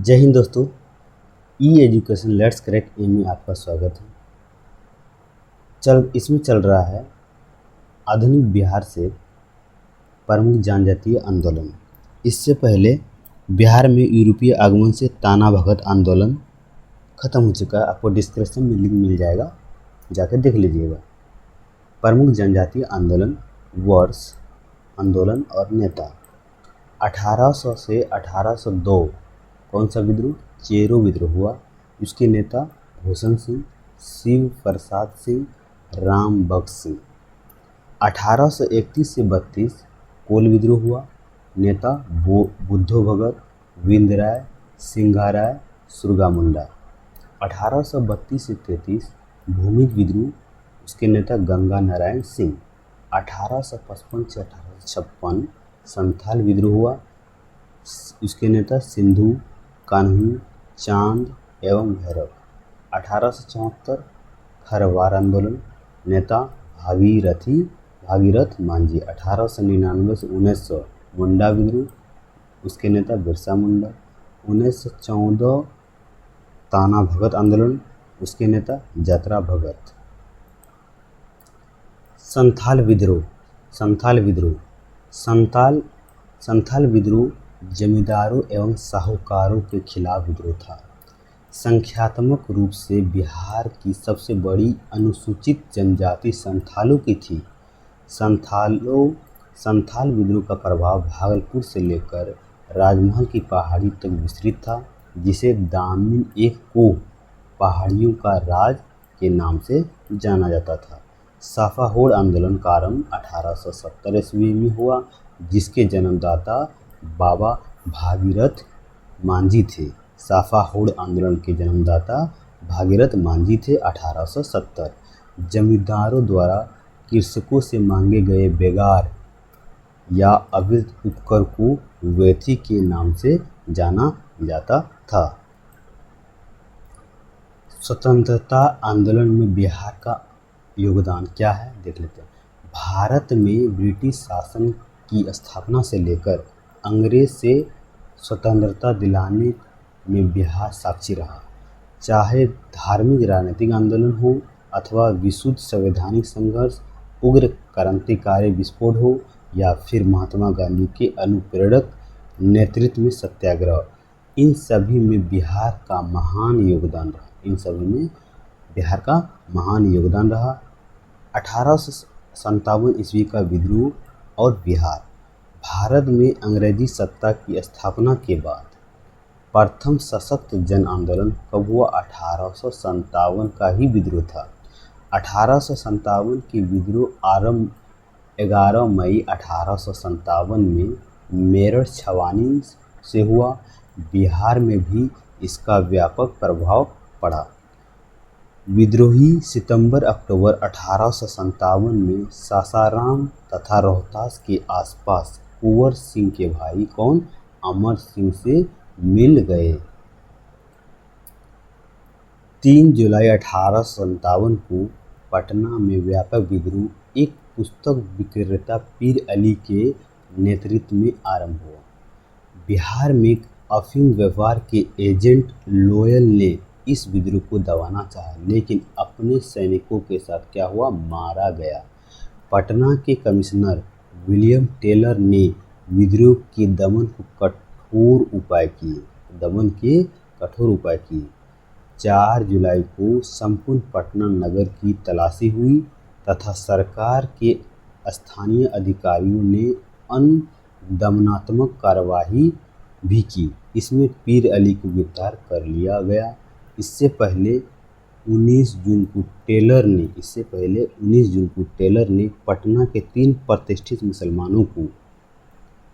जय हिंद दोस्तों। ई education let's correct में आपका स्वागत है। इसमें चल रहा है आधुनिक बिहार से प्रमुख जनजातीय आंदोलन। इससे पहले बिहार में यूरोपीय आगमन से ताना भगत आंदोलन खत्म हो चुका है। आपको डिस्क्रिप्शन में लिंक मिल जाएगा, जाकर देख लीजिएगा। प्रमुख जनजातीय आंदोलन, वर्ष, आंदोलन और नेता। 1800 से 1802 कौन सा विद्रोह? चेरो विद्रोह हुआ। इसके नेता भूषण सिंह, शिव प्रसाद सिंह, राम बख्श सिंह। 1831 से 32 कोल विद्रोह हुआ। नेता बुद्धो भगत, विंदराय, सिंघाराय, सुरगामुंडा। 1832 से 33 भूमिज विद्रोह, उसके नेता गंगा नारायण सिंह। 1855 से 1856 संथाल विद्रोह हुआ। उसके नेता सिंधु, कान्हू, चांद एवं भैरव। 1874 खरवार आंदोलन, नेता भागीरथ मांझी। 1899 से 1900 मुंडा विद्रोह, उसके नेता बिरसा मुंडा। 1914 ताना भगत आंदोलन, उसके नेता जतरा भगत। संथाल विद्रोह जमींदारों एवं साहूकारों के खिलाफ विद्रोह था। संख्यात्मक रूप से बिहार की सबसे बड़ी अनुसूचित जनजाति संथालों की थी। संथाल विद्रोह का प्रभाव भागलपुर से लेकर राजमहल की पहाड़ी तक विस्तृत था, जिसे दामिन एक कोह पहाड़ियों का राज के नाम से जाना जाता था। साफाहोड़ आंदोलन का आरंभ 1870 ईस्वी में हुआ, जिसके जन्मदाता बाबा भागीरथ मांझी थे। साफाहोड़ आंदोलन के जन्मदाता भागीरथ मांझी थे। 1870 जमींदारों द्वारा कृषकों से मांगे गए बेगार या अवैध उपकर को वैथी के नाम से जाना जाता था। स्वतंत्रता आंदोलन में बिहार का योगदान क्या है, देख लेते हैं। भारत में ब्रिटिश शासन की स्थापना से लेकर अंग्रेज से स्वतंत्रता दिलाने में बिहार साक्षी रहा। चाहे धार्मिक राजनीतिक आंदोलन हो अथवा विशुद्ध संवैधानिक संघर्ष, उग्र क्रांतिकारी विस्फोट हो या फिर महात्मा गांधी के अनुप्रेरक नेतृत्व में सत्याग्रह, इन सभी में बिहार का महान योगदान रहा। 1857 ईस्वी का विद्रोह और बिहार। भारत में अंग्रेजी सत्ता की स्थापना के बाद प्रथम सशक्त जन आंदोलन कब हुआ? 1857 का ही विद्रोह था। 1857 की विद्रोह आरंभ 11 मई 1857 में मेरठ छावनी से हुआ। बिहार में भी इसका व्यापक प्रभाव पड़ा। विद्रोही सितंबर-अक्टूबर 1857 में सासाराम तथा रोहतास के आसपास कुंवर सिंह के भाई अमर सिंह से मिल गए। 3 जुलाई 1857 को पटना में व्यापक विद्रोह एक पुस्तक विक्रेता पीर अली के नेतृत्व में आरंभ हुआ। बिहार में अफीम व्यापार के एजेंट लोयल ने इस विद्रोह को दबाना चाहा, लेकिन अपने सैनिकों के साथ क्या हुआ? मारा गया। पटना के कमिश्नर विलियम टेलर ने विद्रोह के दमन के कठोर उपाय किए। 4 जुलाई को संपूर्ण पटना नगर की तलाशी हुई तथा सरकार के स्थानीय अधिकारियों ने दमनात्मक कार्यवाही भी की। इसमें पीर अली को गिरफ्तार कर लिया गया। इससे पहले 19 जून को टेलर ने पटना के 3 प्रतिष्ठित मुसलमानों को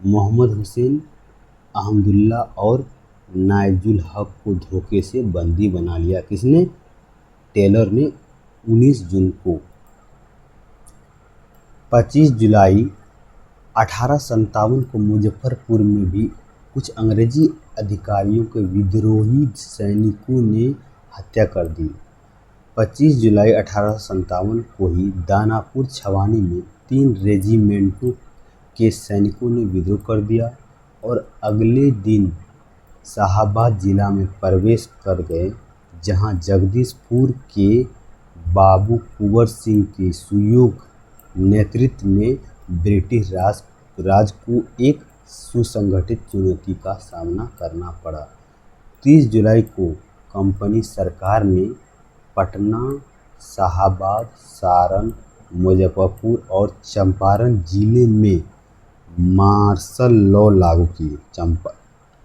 मोहम्मद हुसैन, अहमदुल्ला और नाइजुल हक को धोखे से बंदी बना लिया। किसने? टेलर ने 19 जून को। 25 जुलाई 1857 को मुजफ्फरपुर में भी कुछ अंग्रेजी अधिकारियों के विद्रोही सैनिकों ने हत्या कर दी। 25 जुलाई 1857 को ही दानापुर छावनी में 3 रेजिमेंटों के सैनिकों ने विद्रोह कर दिया और अगले दिन शाहाबाद जिला में प्रवेश कर गए, जहां जगदीशपुर के बाबू कुंवर सिंह के सुयोग्य नेतृत्व में ब्रिटिश राज को एक सुसंगठित चुनौती का सामना करना पड़ा। 30 जुलाई को कंपनी सरकार ने पटना, शाहाबाद, सारण, मुजफ्फरपुर और चंपारण जिले में मार्शल लॉ लागू किए।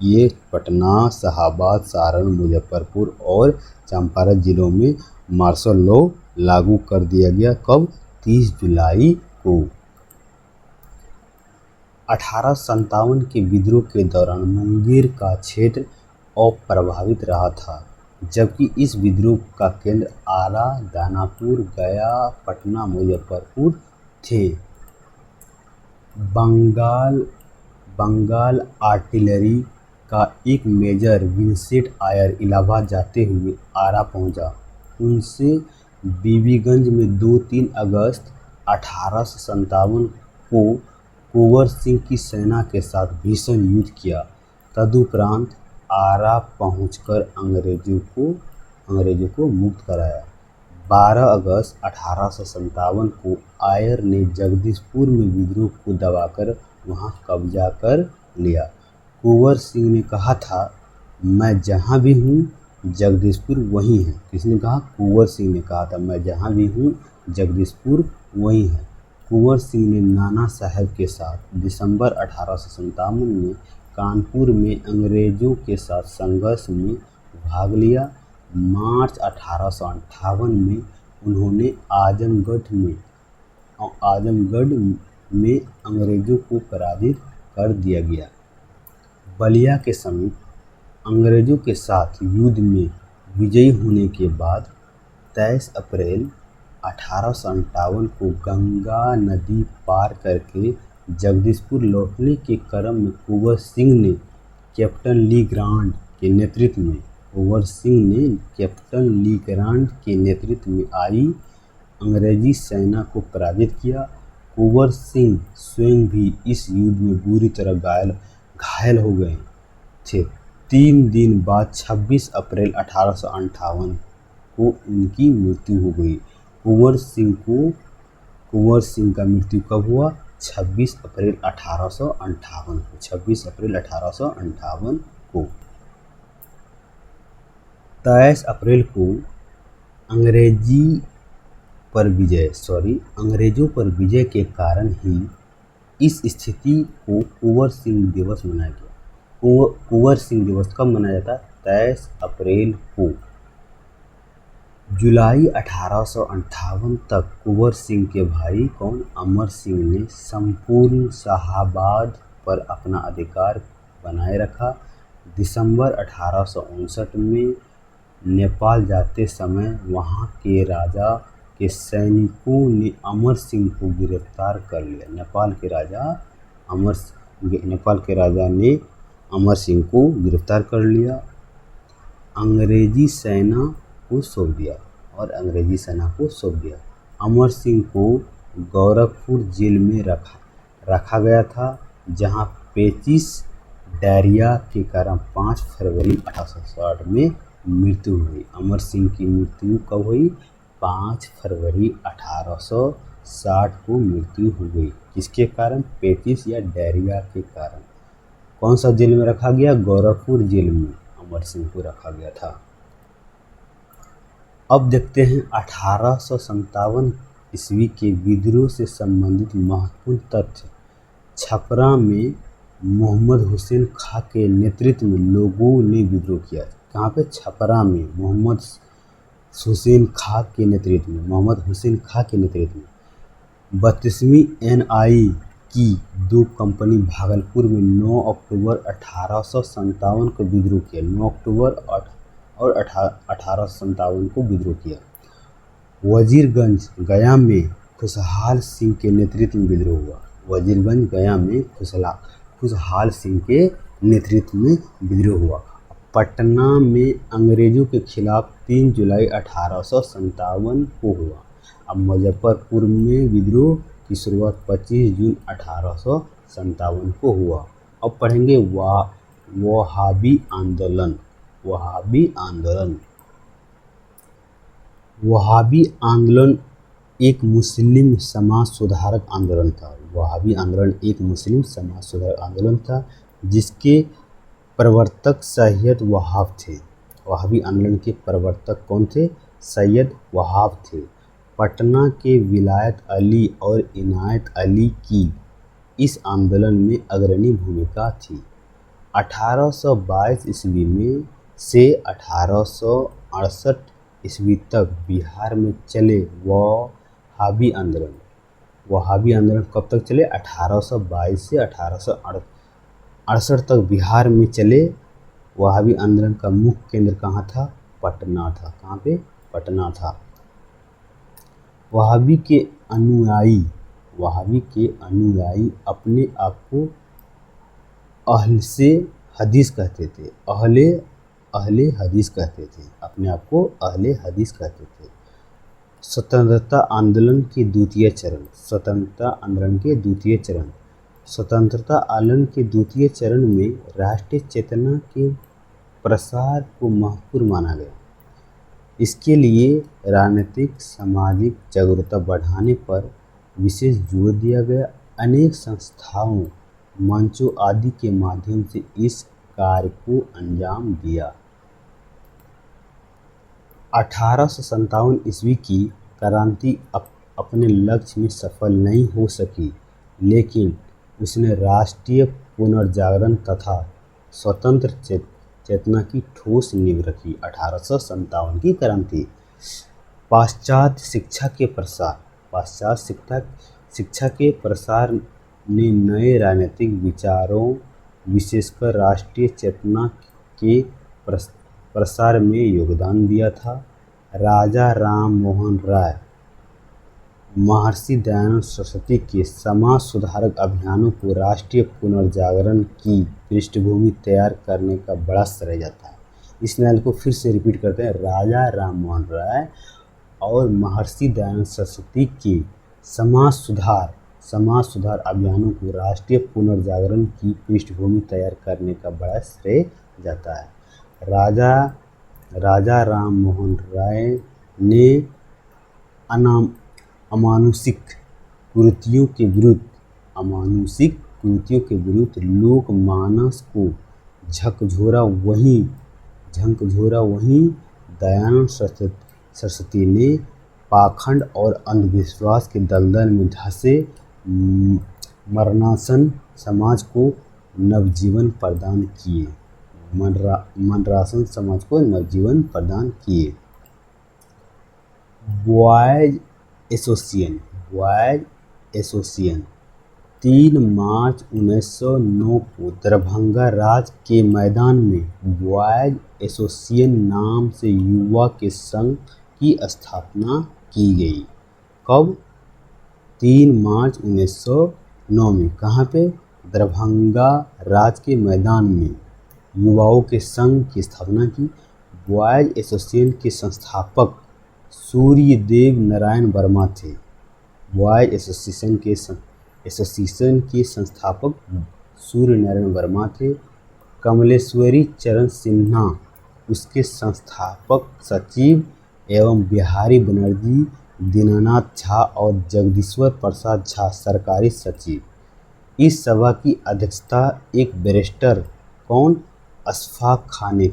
ये पटना, शाहाबाद, सारण, मुजफ्फरपुर और चंपारण जिलों में मार्शल लॉ लागू कर दिया गया। कब? 30 जुलाई को। 1857 के विद्रोह के दौरान मुंगेर का क्षेत्र अप्रभावित रहा था, जबकि इस विद्रोह का केंद्र आरा, दानापुर, गया, पटना, मुजफ्फरपुर थे। बंगाल आर्टिलरी का एक मेजर विंसेंट आयर इलाहाबाद जाते हुए आरा पहुंचा। उनसे बीबीगंज में 2-3 अगस्त 1857 को कुंवर सिंह की सेना के साथ भीषण युद्ध किया। तदुपरांत आरा पहुंचकर अंग्रेजों को मुक्त कराया। 12 अगस्त 1857 को आयर ने जगदीशपुर में विद्रोह को दबाकर वहां कब्जा कर लिया। कुंवर सिंह ने कहा था, मैं जहां भी हूं, जगदीशपुर वहीं है। किसने कहा? कुंवर सिंह ने कहा था, मैं जहां भी हूं, जगदीशपुर वहीं है। कुंवर सिंह ने नाना साहब के साथ दिसंबर 1857 में कानपुर में अंग्रेजों के साथ संघर्ष में भाग लिया। मार्च 1858 में उन्होंने आजमगढ़ में अंग्रेजों को पराजित कर दिया गया। बलिया के समीप अंग्रेजों के साथ युद्ध में विजयी होने के बाद 23 अप्रैल 1858 को गंगा नदी पार करके जगदीशपुर लौटने के क्रम में कुंवर सिंह ने कैप्टन ली ग्रांट के नेतृत्व में आई अंग्रेजी सेना को पराजित किया। कुंवर सिंह स्वयं भी इस युद्ध में बुरी तरह घायल हो गए थे। 3 दिन बाद 26 अप्रैल 1858 को उनकी मृत्यु हो गई। कुंवर सिंह का मृत्यु कब हुआ? 26 अप्रैल 1858 को। 26 अप्रैल 1858 को। 23 अप्रैल को अंग्रेजों पर विजय के कारण ही इस स्थिति को कुंवर सिंह दिवस मनाया गया। कुंवर सिंह दिवस कब मनाया जाता? 23 अप्रैल को। जुलाई 1858 तक कुंवर सिंह के भाई अमर सिंह ने संपूर्ण शाहाबाद पर अपना अधिकार बनाए रखा। दिसंबर 1859 में नेपाल जाते समय वहां के राजा के सैनिकों ने अमर सिंह को गिरफ्तार कर लिया। नेपाल के राजा ने अमर सिंह को गिरफ्तार कर लिया। अंग्रेजी सेना को सौंप दिया। अमर सिंह को गोरखपुर जेल में रखा गया था, जहां पेचिश डायरिया के कारण 5 फरवरी 1860 में मृत्यु हुई। अमर सिंह की मृत्यु कब हुई? 5 फरवरी 1860 को मृत्यु हो गई। किसके कारण? पेचिश या डायरिया के कारण। कौन सा जेल में रखा गया? गोरखपुर जेल में अमर सिंह को रखा गया था। अब देखते हैं 1857 ईस्वी के विद्रोह से संबंधित महत्वपूर्ण तथ्य। छपरा में मोहम्मद हुसैन खां के नेतृत्व में लोगों ने विद्रोह किया। कहाँ पे? छपरा में मोहम्मद हुसैन खां के नेतृत्व में 32वीं NI की 2 कंपनी भागलपुर में 9 अक्टूबर 1857 को विद्रोह किया। 9 अक्टूबर और 1857 को विद्रोह किया। वजीरगंज गया में खुशहाल सिंह के नेतृत्व में विद्रोह हुआ। वजीरगंज गया में खुशहाल सिंह के नेतृत्व में विद्रोह हुआ। पटना में अंग्रेजों के खिलाफ 3 जुलाई 1857 को हुआ। अब मुजफ्फरपुर में विद्रोह की शुरुआत 25 जून 1857 को हुआ। अब पढ़ेंगे वहाबी आंदोलन। वहाबी आंदोलन। वहाबी आंदोलन एक मुस्लिम समाज सुधारक आंदोलन था। वहाबी आंदोलन एक मुस्लिम समाज सुधारक आंदोलन था जिसके प्रवर्तक सैयद वहाब थे। वहाबी आंदोलन के प्रवर्तक कौन थे? सैयद वहाब थे। पटना के विलायत अली और इनायत अली की इस आंदोलन में अग्रणी भूमिका थी। 1822 ईस्वी में से 1868 ईस्वी तक बिहार में चले वहाबी आंदोलन। वहाबी आंदोलन कब तक चले? 1822 से 1868 तक बिहार में चले। वहाबी आंदोलन का मुख्य केंद्र कहाँ था? पटना था। कहाँ पे? पटना था। वहाबी के अनुयायी अपने आप को अहले हदीस कहते थे। अहले हदीस कहते थे। अपने आप को अहले हदीस कहते थे। स्वतंत्रता आंदोलन के द्वितीय चरण। स्वतंत्रता आंदोलन के द्वितीय चरण। स्वतंत्रता आंदोलन के द्वितीय चरण में राष्ट्रीय चेतना के प्रसार को महत्वपूर्ण माना गया। इसके लिए राजनीतिक सामाजिक जागरूकता बढ़ाने पर विशेष जोर दिया गया। अनेक संस्थाओं, मंचों आदि के माध्यम से इस कार्य को अंजाम दिया। 1857 ईस्वी की क्रांति अपने लक्ष्य में सफल नहीं हो सकी, लेकिन उसने राष्ट्रीय पुनर्जागरण तथा स्वतंत्र चेतना की ठोस नींव रखी। 1857 की क्रांति। पाश्चात्य शिक्षा के प्रसार। पाश्चात्य शिक्षा के प्रसार ने नए राजनीतिक विचारों, विशेषकर राष्ट्रीय चेतना के प्रसार में योगदान दिया था। राजा राम मोहन राय, महर्षि दयानंद सरस्वती के समाज सुधारक अभियानों को राष्ट्रीय पुनर्जागरण की पृष्ठभूमि तैयार करने का बड़ा श्रेय जाता है। इस लाइन को फिर से रिपीट करते हैं। राजा राम मोहन राय और महर्षि दयानंद सरस्वती के समाज सुधार अभियानों को राष्ट्रीय पुनर्जागरण की पृष्ठभूमि तैयार करने का बड़ा श्रेय जाता है। राजा राम मोहन राय ने अमानुषिक कुरीतियों के विरुद्ध लोकमानस को झकझोरा। वहीं दयानंद सरस्वती ने पाखंड और अंधविश्वास के दलदल में धंसे मरणासन समाज को नवजीवन प्रदान किए। बॉयज एसोसिएशन 3 मार्च 1909 को दरभंगा राज के मैदान में बॉयज एसोसिएशन नाम से युवा के संघ की स्थापना की गई। कब? 3 मार्च 1909 में। कहाँ पे? दरभंगा राज के मैदान में युवाओं के संघ की स्थापना की। बॉयज एसोसिएशन के संस्थापक सूर्यदेव नारायण वर्मा थे। बॉयज एसोसिएशन के संस्थापक सूर्य नारायण वर्मा थे। कमलेश्वरी चरण सिन्हा उसके संस्थापक सचिव एवं बिहारी बनर्जी, दीनानाथ झा और जगदीश्वर प्रसाद झा सरकारी सचिव। इस सभा की अध्यक्षता एक बैरिस्टर कौन? अशफाक खां ने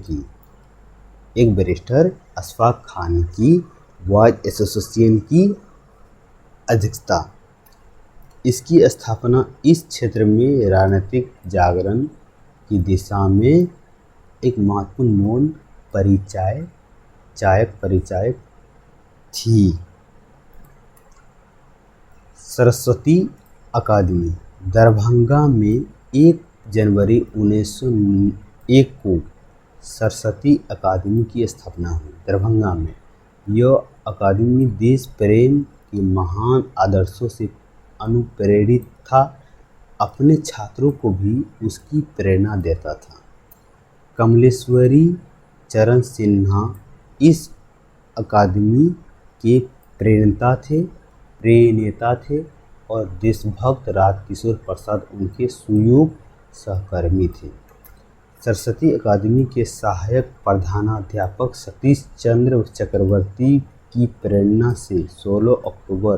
की। बॉयज एसोसिएशन की अध्यक्षता। इसकी स्थापना इस क्षेत्र में राजनीतिक जागरण की दिशा में एक महत्वपूर्ण मौन परिचायक थी। सरस्वती अकादमी। दरभंगा में 1 जनवरी 1901 को सरस्वती अकादमी की स्थापना हुई। दरभंगा में यह अकादमी देश प्रेम के महान आदर्शों से अनुप्रेरित था। अपने छात्रों को भी उसकी प्रेरणा देता था। कमलेश्वरी चरण सिन्हा इस अकादमी के प्रेरणेता थे और देशभक्त राजकिशोर प्रसाद उनके सुयोग्य सहकर्मी थे। सरस्वती अकादमी के सहायक प्रधानाध्यापक सतीश चंद्र चक्रवर्ती की प्रेरणा से 16 अक्टूबर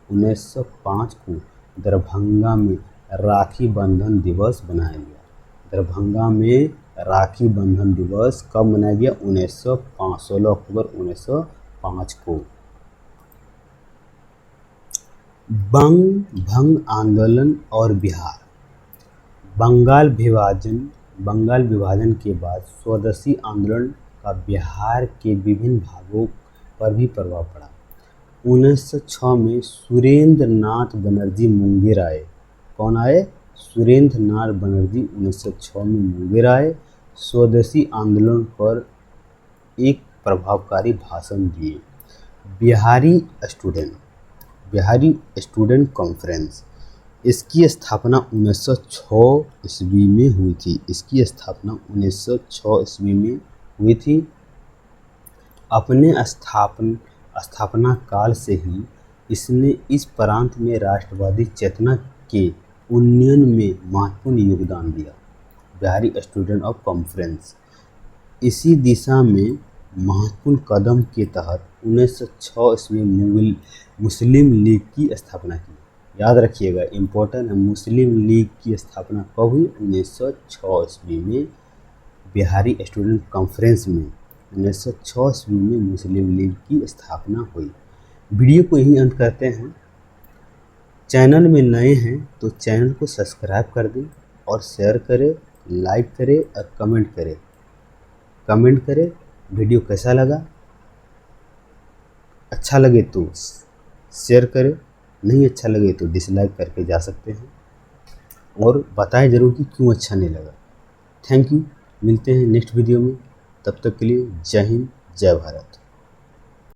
1905 को दरभंगा में राखी बंधन दिवस मनाया गया। दरभंगा में राखी बंधन दिवस कब मनाया गया? 1905, 16 अक्टूबर 1905 को। भंग आंदोलन और बिहार। बंगाल विभाजन के बाद स्वदेशी आंदोलन का बिहार के विभिन्न भागों पर भी प्रभाव पड़ा। 1906 में सुरेंद्र नाथ बनर्जी मुंगेर आए। कौन आए? सुरेंद्र नाथ बनर्जी 1906 में मुंगेर आए। स्वदेशी आंदोलन पर एक प्रभावकारी भाषण दिए। बिहारी स्टूडेंट कॉन्फ्रेंस, इसकी स्थापना 1906 ईस्वी में हुई थी। इसकी स्थापना 1906 ईस्वी में हुई थी। अपने स्थापना काल से ही इसने इस प्रांत में राष्ट्रवादी चेतना के उन्नयन में महत्वपूर्ण योगदान दिया। बिहारी स्टूडेंट ऑफ कॉन्फ्रेंस इसी दिशा में महत्वपूर्ण कदम के तहत 1906 ईस्वी में मुस्लिम लीग की स्थापना की। याद रखिएगा, इम्पोर्टेंट है। मुस्लिम लीग की स्थापना कब हुई? 1906 ईस्वी में। बिहारी स्टूडेंट कॉन्फ्रेंस में 1906 ईस्वी में मुस्लिम लीग की स्थापना हुई। वीडियो को यहीं अंत करते हैं। चैनल में नए हैं तो चैनल को सब्सक्राइब कर दें और शेयर करें, लाइक करें और कमेंट करें वीडियो कैसा लगा। अच्छा लगे तो शेयर करें, नहीं अच्छा लगे तो डिसलाइक करके जा सकते हैं और बताएं ज़रूर कि क्यों अच्छा नहीं लगा। Thank you. मिलते हैं नेक्स्ट वीडियो में, तब तक के लिए जय हिंद, जय भारत।